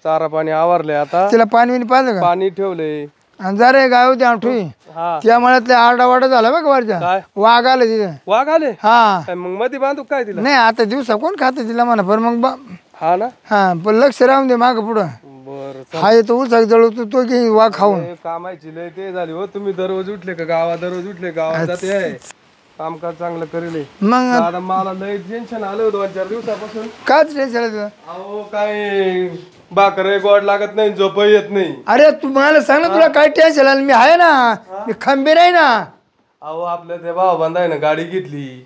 चारा पाणी आवरले आता. तिला पाणी पाहिलं का? पाणी ठेवलंय. आणि जरा गाय होती आठवी हा त्या मळ्यातले आरडावाडा झाला बघ वरच्या. काय वाघ आले तिथे. वाघ आले? हा काय मग मध्ये बांधू काय तिला? नाही आता दिवसा कोण खात तिला म्हणा पण मग हा ना. हा पण लक्ष राहून दे माग पुढं. बर हा येतो उलसाक जळू तो की वाघ खाऊन. कामाची लय ते झाली हो. तुम्ही दररोज उठले का गावात? दररोज उठले गावात जाते आहे. कामकाज चांगलं करेल. मग आता मला लय टेन्शन आलं 2-4 दिवसापासून. काच टेन्शन तुला? अहो काय भाकर गोड लागत नाही, झोप येत नाही. अरे तू मला सांग ना तुला काय टेन्शन आलं? मी आहे ना, मी खंबीर आहे ना. अहो आपल्या ते भाऊ बांधाय ना गाडी घेतली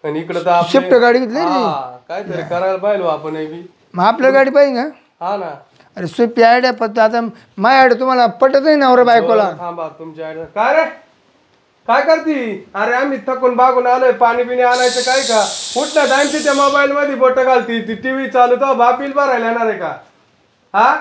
आणि इकडं तर शिफ्ट गाडी घेतली काहीतरी करायला पाहिजे आपण बी. मग आपल्या गाडी पाहिजे का? हा ना. अरे सोपी आयडिया फक्त आता माझ्या आयडिया तुम्हाला पटत नाही नवरा बायकोला. थांबा तुमच्या आयडिया काय रे? काय करती? अरे आम्ही थकून बागून आलोय. पाणी पिणे आणायचं काय का? कुठल्या टाइमची त्या मोबाईल मध्ये बोट घालती. ती टीव्ही चालू तर बापील भरायला येणार आहे का? हा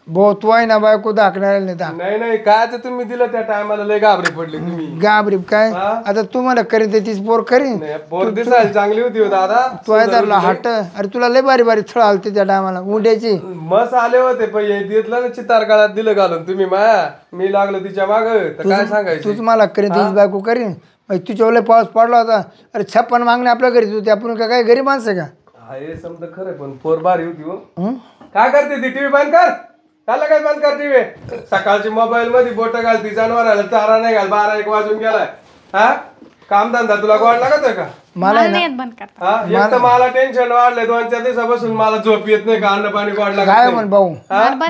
भाऊ तू आहे ना बायको दाखणार नाही. नाही नाही काय तर तुम्ही दिलं त्या टायमाला लय घाबरे पडले तुम्ही. गाबरी काय आता तू मला करीन तीच पोर करीन. पोर दिसायला चांगली होती हो दादा. तू आहे त्याला हट. अरे तुला लय बारी बारी थळ आलते त्या टायमाला उंड्याची. मस आले होते पण दिलं ना चितार काळात दिलं घालून तुम्ही माया. मी लागलो तिच्या माग तर काय सांगायचं. तूच मला करीन तीच बायको करीन. तुझ्या लय पाऊस पडला होता. अरे 56 मागणे आपल्या घरी होती. आपण काय गरीब माणसं का? हा हे समजा खरं पण पोर बारी होती हो. काय करते ती? टीव्ही बंद कर. त्याला काय बंद कर टीव्ही? सकाळची मोबाईल मध्ये बोट घालती. जनावराला चारा नाही घाल. 12-1 वाजून गेलाय. हा कामधंदा तुला गोड लागत आहे का? मला एक तर मला टेन्शन वाढलंय 2-4 दिवसापासून. मला झोप येत नाही का? अन्न पाणी गोड लागत काय नाही. म्हण भाऊ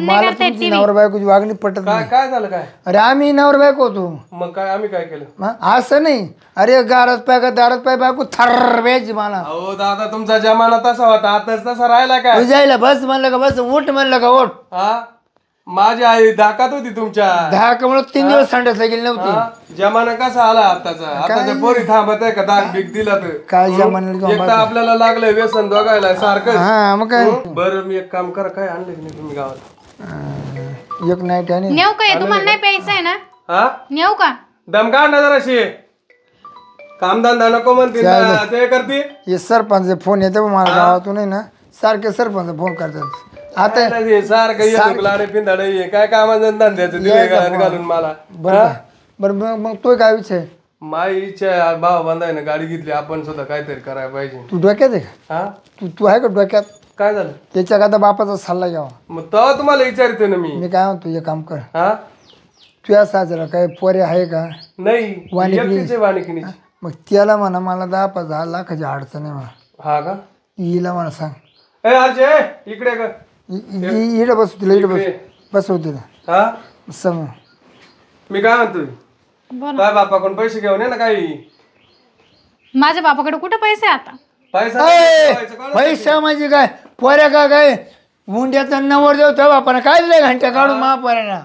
मला तुमची नवरा बायकोची वागणी पटत काय नाही. काय झालं काय? अरे आम्ही नवरा बायको होतो. मग काय आम्ही काय केलं? असं नाही. अरे गारात पाय का दारात पाय बायको थर व्यायची मला. अहो दादा तुमचा जमाना तसा होता. आताच तसा राहिला काय? तुझ्याला बस म्हणलं का बस. उठ म्हणलं का उठ. हा माझी आई धाकात होती तुमच्या. 10 म्हणून 3 दिवस संडासला गेली नव्हती. जमाना कसा आला आताचा? आताच्या पोरी थांबत आहे का? दाग बीक दिला तर काय जमाना एक तर आपल्याला लागलंय व्यसन दोघायला सारखं. हा मग काय बरं मी एक काम करा. काय आणलं की नाही तुम्ही गावात? एक नाईट आणि नेऊ का? तुम्हाला नाही प्यायचं आहे ना? हा नेऊ का? दम काढ ना जराशी. कामधंदा नको म्हणते ते करते. हे सरपंच फोन येते मला गावातून आहे ना. सारखे सरपंच फोन करतात. आता सारखं पिंधाडे काय कामाचं धंद्याचं दिले घालून मला. बरं मग तो काय विषय? माझी इच्छा भाव बांधाय ना गाडी घेतली. आपण सुद्धा काहीतरी करायला पाहिजे. तू डोक्यात आहे का? हा तू आहे का डोक्यात? काय झालं? त्याच्या का बापाचा सल्ला घ्यावा. मग तेव्हा तुम्हाला विचारते ना मी. मी काय म्हणतो हे काम कर. हा तुझ्या साजरा काय पोरे आहे का? नाही वाणिकिनी. मग त्याला म्हणा मला 10-10 लाखाची अडचण आहे म्हणा. हा का? हिला म्हणा सांग. ए अर्जय इकडे कर. इकडे बसू तिला. इकडे बसवू तिला. हा समज मी काय म्हणतोय काय बापाकडून पैसे घेऊन ये ना काही. माझ्या बापाकडे कुठे पैसे आता? पैसा म्हणजे काय पोऱ्या का काय मुंड्याचा नवर देव त्या बापाने काय दिलं घंट्या काढून महापोऱ्याला.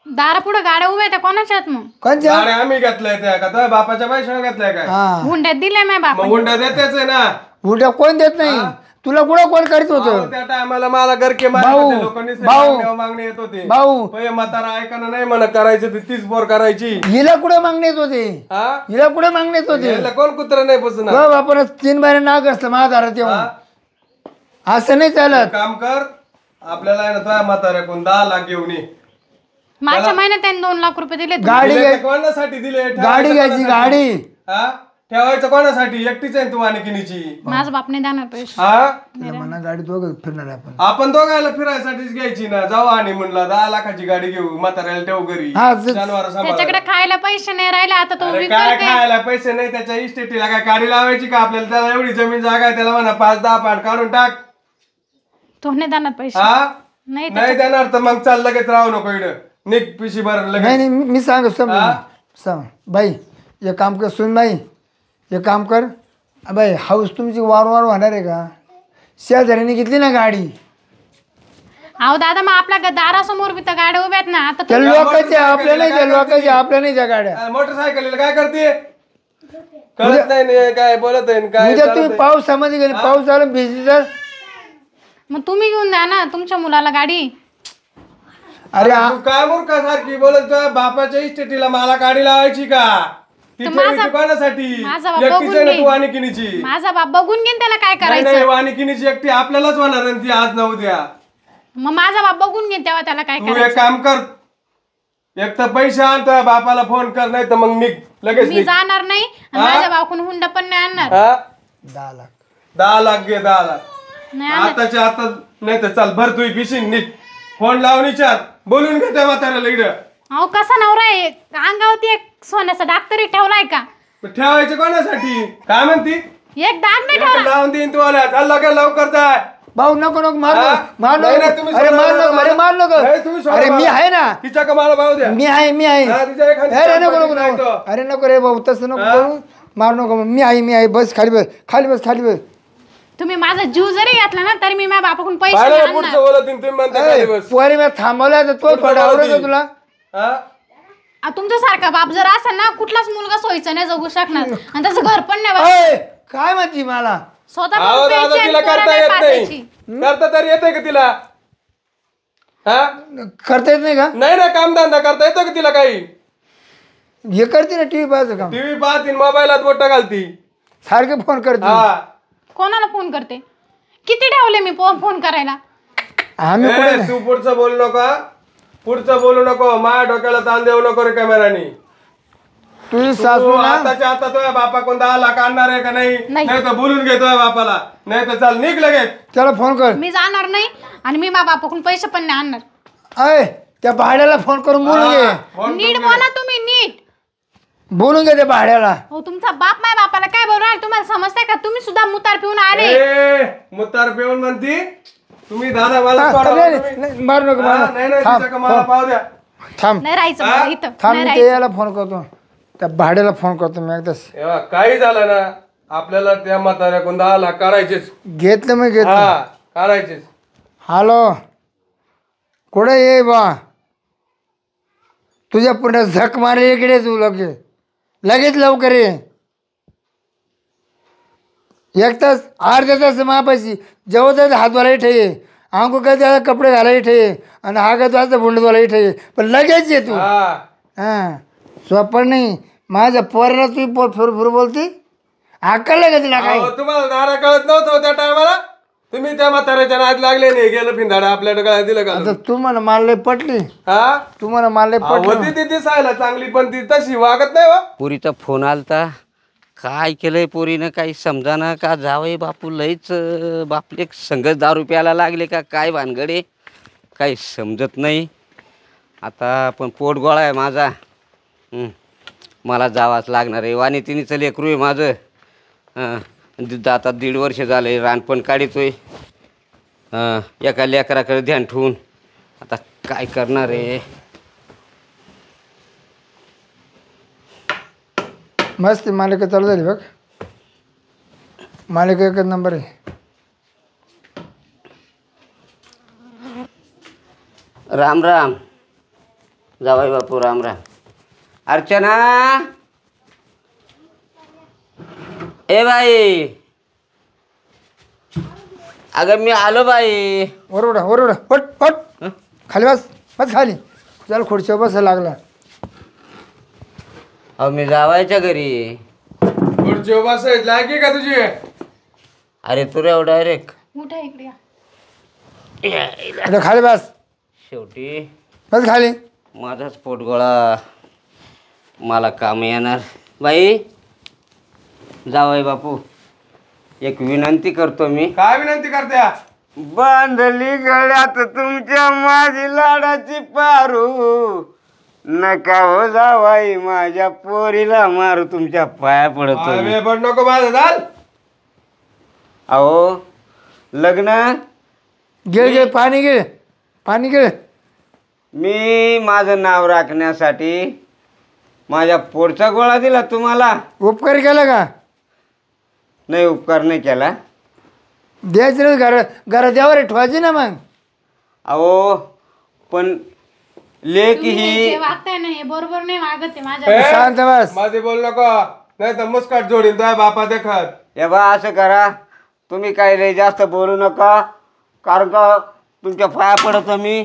दारा पुढे गाड्या उभ्या त्या कोणाच्या आहेत मग? कोणत्या आम्ही घेतलाय त्या का तुझ्या बापाच्या पैशाने घेतलाय काय? हुंड्यात दिले माझ्या बापा. हुंडा देतेच आहे ना. हुंड्या कोण देत नाही. तुला कुठं कोण करीत होतं? त्या टायमाला मला गरके लोकांनी मागणी येत होते. भाऊ म्हातारा ऐकाना नाही म्हणा करायचं तीच बोर करायची. हिला कुठे मागण्यात होते? हिला कुठे मागण्यात होते? कोण कुत्र नाही बसून आपण 3 बारे नाग असतं महादारात येऊन. असं नाही चालत. काम कर आपल्याला आहे ना तुझ्या म्हाताऱ्या कोण 10 लाख घेऊन ये. माझ्या महिन्यात त्यांनी 2 लाख रुपये दिले. गाडी कोणासाठी दिले? गाडी घ्यायची गाडी. ठेवायचं कोणासाठी? एकटीच आहे तू वाणिकिनीची. माझा बाप नाही देणार पैसे. म्हणा गाडी दोघं फिरणार आपण. आपण दोघायला फिरायसाठीच घ्यायची ना. जाऊ आणि म्हणलं 10 लाखाची गाडी घेऊ म्हाताऱ्याला ठेवू घरी. जनावर त्याच्याकडे खायला पैसे नाही राहिले आता तो काय खायला पैसे नाही. त्याच्या इस्टेटीला काय गाडी लावायची का आपल्याला? त्याला एवढी जमीन जागा आहे त्याला म्हणा 5-10 पाट काढून टाक. तो नाही देणार पैसे. नाही देणार तर मग चाल लगेच राहू नको इकडं. निघ पिशी भर लगेच. नाही मी सांग बाई एक काम कर. सुन बाई एक काम कर बाई. हाऊस तुमची वारंवार होणार आहे का? शेजाऱ्याने घेतली ना गाडी. अहो दादा मग आपल्या दारासमोर बी तर गाड्या उभ्यात ना. आता त्या लोकांच्या आपल्या नाही. त्या लोकांच्या आपल्या नाही त्या गाड्या. मोटरसायकल काय करते? कळत नाही काय बोलत आहे काय? उद्या तुम्ही पावसामध्ये गेले पाऊस आला भिजली तर मग तुम्ही घेऊन द्या ना तुमच्या मुलाला गाडी. अरे काय मूर्खासारखी बोलत तुझ्या बापाच्या इस्टेटीला मला गाडी लावायची का? कोणासाठी? वाणिकिनीची माझा बाप बघून घेईन त्याला काय करायचं. वाणिकिनीची एकटी आपल्यालाच होणार ती आज न उद्या. मग माझा बाप बघून घे तेव्हा त्याला काय तू करायचं. एक काम कर, एक तर पैसे आण तर बापाला फोन कर, नाही तर मग निघ लगेच मी निघ. जाणार नाही आणि माझ्या बापून हुंडा पण नाही आणणार. हा? 10 लाख 10 लाख घे, 10 लाख नाही आणणार. आताच्या आता. नाही तर चाल भर तू पिशीन, निघ. फोन लावून विचार, बोलून घे त्या म्हाताऱ्याला इकडं. अहो कसा नवरा आहे, अंगावरती एक सोन्याचा डाग तरी ठेवलाय का? ठेवायचे कोणासाठी? काय म्हणती? एक डाग नाही एक ठेवला. लावून देईन तुम्हाला. चाल लवकर लवकर जाय. भाऊ नको नको मार हा? नको, मार नाही, नको. नाही, तुम्ही अरे सोडा मार मला. नको, अरे मार नको. नाही, तुम्ही सोडा अरे मी मला. आहे ना, तिच्या का मला भाऊ द्या. मी आहे हा, तिच्या एखादी अरे नको चपाती नको नाही नको. तो. अरे नको रे भाऊ तसं नको करू. मार नको, मी आहे बस खाली बस खाली बस खाली बस. तुम्ही माझा जीव जरी घातला ना तरी मी माझ्या बापाकडून पैसे पाहिलं नाही ना पुढचं आणणार. बोलत तुम्ही म्हणता खाली बस. पोरी मी थांबवला तर तो पुढचं थोडा बोलत आवडतो नाही. तुला. हा? तुमच्यासारखा बाप जर असेल ना कुठलाच मुलगा सोयीचा नाही जगू शकणार आणि त्याचं घर पण नाही बघ. अय, काय म्हणती मला स्वतः अहो, पण दादा, प्यायची तिला आणि पोरं करता नाही येत पाजायची. नाही. करता तरी येते का तिला? हा? करता येत नाही का? नाही ना, कामधंदा करता येतो का तिला काही? हे करते ना टीव्ही पाहायचं काम, टीव्ही पाहती, मोबाईलात बोट घालती. सारखे फोन करते. हा. कोणाला फोन करते? किती ठेवले मी फोन करायला? आम्ही ए, कुठे तू पुढचं बोलू नको हा? पुढचं बोलू नको. माझ्या डोक्याला ताण देऊ नको रे कॅमेरानी. तुझी तू सासू ना आताच्या आता तुझ्या बापा कोण 10 लाख आणणार आहे का नाही? नाही. नाही तर बोलून घेतोय बापाला. नाही तर चाल निघ लगेच. त्याला फोन कर. मी जाणार नाही आणि मी माझ्या बापाकडून पैसे पण नाही आणणार. अय त्या भाड्याला फोन करून बोलून घे. हा, फोन नीट करून बोला तुम्ही, नीट. बोलून घे त्या भाड्याला. हो तुमचा बाप माझ्या बापाला काय बोलणार तुम्हाला समजतंय का? तुम्ही सुद्धा मुतार पिऊन आले. ए, मुतार पिऊन म्हणती तुम्ही दादा मला हा, सोडा नाही, तुम्ही. नाही, मारू नको हा, मारू नाही नको. नाही, थांब तिच्या का मला पाव द्या. थांब नाही राहायचं हा? मला इथं. थांब नाही मी राहायचं. ते याला फोन करतो, त्या भाड्याला फोन करतो मी एकदाच. तेव्हा काही झालं ना, आपल्याला त्या म्हाताऱ्याकडून 10 लाख काढायचेच. घेतलं मी घेतलं. हा, काढायचेच. हॅलो कुठे ये बा, तुझ्या पुढे झक मारली इकडे तू लगेच लवकर ये. एक तास अर्धा तास मापाशी जेवत हात धुवायला ठे, अंगू काय त्याला कपडे घालायला ठे आणि हा काय तुझा बुंड धुवायला ठे, पण लगेच ये तू. हा, हां स्वप्न नाही माझ्या पोराला तू फिरू बोलती अक्कल का तिला काय? अहो, तुम्हाला दारा कळत नव्हतं त्या टायमाला. तुम्ही त्या म्हाताऱ्याच्या नाद लागले नाही. गेलं पिंधाडा आपल्याकडे काय दिलं का? आता तू मला मारले पटली, हा, तू मला मारले पटली. होती ती दिसायला चांगली पण ती तशी वागत नाही. पोरीचा फोन आलता, काय केलंय पोरीनं काही समजाना का जावई बापू लईच बापले संगत दारू प्यायला लागले का काय भानगडे काही समजत नाही. आता पण पोट गोळा आहे माझा. मला जावाच लागणार आहे. वाणी तिनीचं लेकरू आहे माझं. आता 1.5 वर्ष झाले रानपण काढितोय. एका लेकराकडे ध्यान ठेवून आता काय करणार आहे. मस्त मालिका चालू झाली बघ, मालिका एकच नंबर आहे. राम राम जावाई बापू, राम राम. अर्चना, ए बाई, अगं मी आलो बाई. ओरडा पट पट खाली बस खाली, त्याला खुर्चीवर बसायला लागला. अहो मी जावायच्या घरी. पुढची बसायच लागी का तुझी? अरे तू रे डायरेक्ट उठा इकडे या. अरे खाली बस, शेवटी बस खाली. माझाच पोटगोळा मला काम येणार. बाई जावाई बापू, एक विनंती करतो मी. काय विनंती करत्या? बांधली गळ्यात तुमच्या माझी लाडाची पारू, नका हो जावाई माझ्या पोरीला मारू, तुमच्या पाया पडतो मी. अरे पण नको माझं झाल. अहो लग्न गिळ पाणी गिळ. मी माझं नाव राखण्यासाठी माझ्या पोटचा गोळा दिला तुम्हाला. उपकार केला का? नाही, उपकार नाही केला. द्यायचं रे घरात यावर ठेवायची ना मग. अहो पण लेक तुम्ही ही जे वागताय ना हे बरोबर नाही वागत आहे माझ्या. ए, शांत बस. माझे बोल नको, नाही तर मुस्काट जोडीन तुझ्या बापा देखत. हे बा असं करा, तुम्ही काही लय जास्त बोलू नका, कारण का तुमच्या पाया पडतो मी.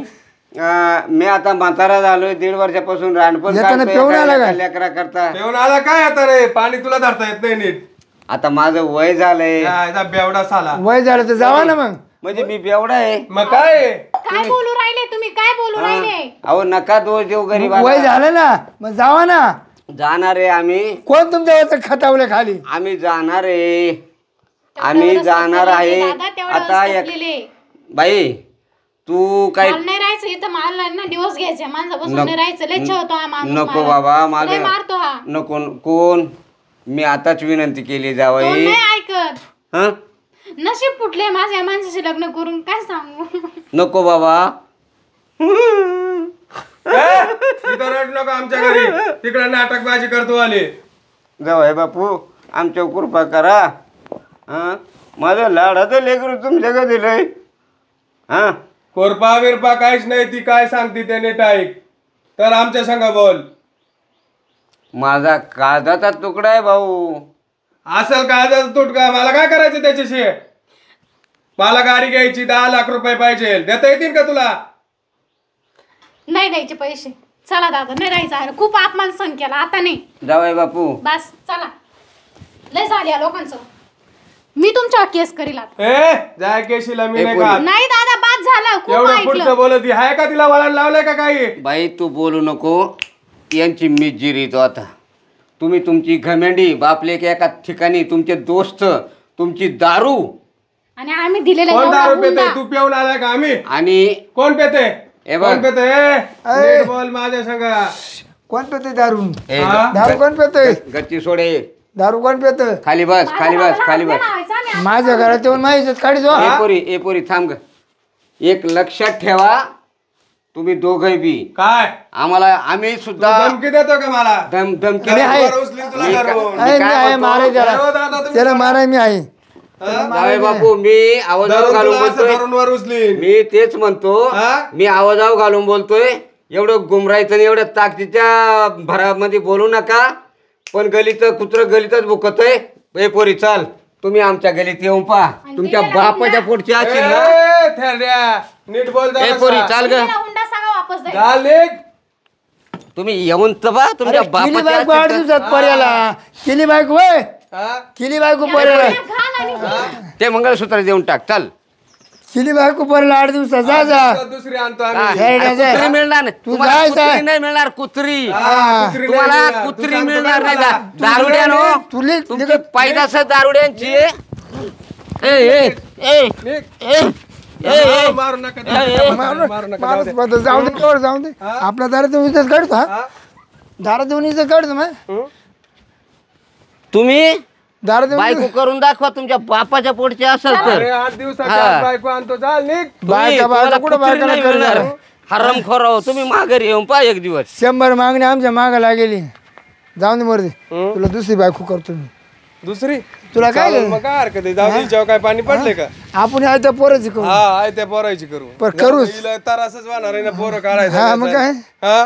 मी आता म्हातारा झालोय, 1.5 वर्षापासून रानपण येताना पिऊन आला का? लेकरा करता. येऊन आला काय आता रे? पाणी तुला धरता येत नाही नीट. आता माझं वय झालंय, याचा बेवडा साला. वय झालं तर जावा ना मग. म्हणजे मी बेवडा आहे. मग काय? काय बोलू राहिले तुम्ही? काय बोलू राहिले? अहो नका दोष देऊ वय गरीबाला. झालं ना मग जावा ना. जाणार आहे आम्ही. कोण तुमच्या खतावले खाली? आम्ही जाणार आहे. आम्ही जाणार आहे. आता बाई तू काय मला नाही राहायचं इथं. मला ना दिवस घ्यायचे माणसापासून नाही राहायचं. लय छळतो हा माणूस. नको मला. बाबा लय माझं मारतो हा. नको. कोण? मी आताच विनंती केली कोण जावई. नाही ऐकत. हं? नशीब फुटले माझ्या माणसाशी लग्न करून. काय सांगू? नको बाबा. इथं रड नको आमच्या घरी. तिकडे नाटकबाजी करतो आले. जावई बापू आमच्या कृपा करा. हं? माझं लाडाचं लेकरू तुमच्या दिलंय. हा कोरपा बिरपा काहीच नाही. ती काय सांगते ते नीट ऐक. तर आमच्या संग बोल. माझा काळजाचा तुकडा आहे भाऊ. असेल का तुटका? मला काय करायचं त्याच्याशी? मला गाडी घ्यायची, 10 लाख रुपये पाहिजे. देता येतील का तुला? नाही द्यायचे पैसे. चला दादा नाही राहायचं आहे. खूप अपमान सहन केला. आता नाही. जावई बापू बस चला. लय झाले या लोकांचं. मी तुमच्यावर केस करील आता. ए जाय केशीला मी नाही का? नाही दादा बाद झालं. खूप एवढं ऐकलं. पुढचं बोलत आहे का? तिला वळण लावलंय का काही? बाई तू बोलू नको. यांची मी जिरीतो आता. तुम्ही तुमची घमेंडी बापले एका ठिकाणी, तुमचे दोस्त, तुमची दारू आणि आम्ही दिलेला कोण एवढा दारू पेते? हुंडा. तू पिऊन आलाय का? आम्ही आणि कोण पेते? ए बघ. कोण पेते? नीट बोल माझ्या संग. कोण पेते दारू? ए, हा? दारू कोण पेते? गच्ची सोडे. दारू कोण पेत? खाली बस, खाली बस, खाली बस. माझ्या घरात येऊन माहिती काढी जो. ए पोरी थांब ग. एक लक्षात ठेवा, तुम्ही दोघं बी काय आम्हाला, आम्ही सुद्धा धमकी देतो का मला? धमकी मी आहे. वर उचलीन तुला मी का- घरून. मी आहे, मी काय आहे, म्हणतो? माराय हो दादा, त्याला. तुम्ही त्याला माराय मी आहे. जावई बापू मी आवाज धरून घालून तुला असं बोलतोय. धरून वर उचलीन. मी तेच म्हणतो. हा? मी आवाजाव घालून बोलतोय. एवढं गुमरायचं आणि एवढं ताकदीच्या भरामध्ये बोलू नका. पण गलीचं कुत्र गलीतच भुकतय. ए पोरी चाल, तुम्ही आमच्या गलीत येऊन पहा. तुमच्या बापाच्या पोटची असेल ना. ए, थेरड्या, नीट बोल ए जरासा. पोरी चाल ग. हुंडा सगळा वापस द्या. चाल निघ. तुम्ही येऊन तर पहा तुमच्या केली बापाच्या बायको 8 असेल दिवसात पर्याला. केली बायको वय. हा? केली बायको पर्याला. घाल आणि तर. ते मंगळसूत्र देऊन टाक. चाल. केली बायको पर्याला 8 दिवसात. जा जा. दुसरी आणतो हा, आम्ही. हे अरे जा. कुत्री मिळणार नाही. तू तुम्हाला जाय, कुत्री जाय. नाही मिळणार. कुत्री हा, कुत्री नाही तुम्हाला मिळणार. तू कुत्री सांगतो मिळणार काय नाही. मला? दारुड्यानो तू लिख. तुमची पैदास दारुड्यांची आहे. ए ए ए निघ. ए ए मारू नका मारू नका. जाऊ दे. माणूस जाऊ दे कवर जाऊ दे. आपल्या दारात येऊन इज्जत काढतो. हा हा? दारात येऊन इज्जत काढतो मग. तुम्ही दारात येऊन बायको करून दाखवा तुमच्या बापाच्या पोटचे असेल तर. अरे 8 दिवसाच्या हा. आत बायको आणतो. चाल निघ. बायका बायका कुठं बायकाला करणार? हरम खोराव तुम्ही माघारी येऊन पहा एक दिवस. 100 मागणी आमच्या मागा लागेली. जाऊन दे मर्दी. तुला दुसरी बायको करतो मी. दुसरी तुला काय चालेल, मग काय हरकत आहे? जाऊ दे. हिच्यावर काय पाणी पडले का? आपण आहे त्या पोराची करू. हा आहे त्या पोरायची करू. पण करूच. तर असंच होणार आहे ना पोरं काढायचं. हा, मग काय? हा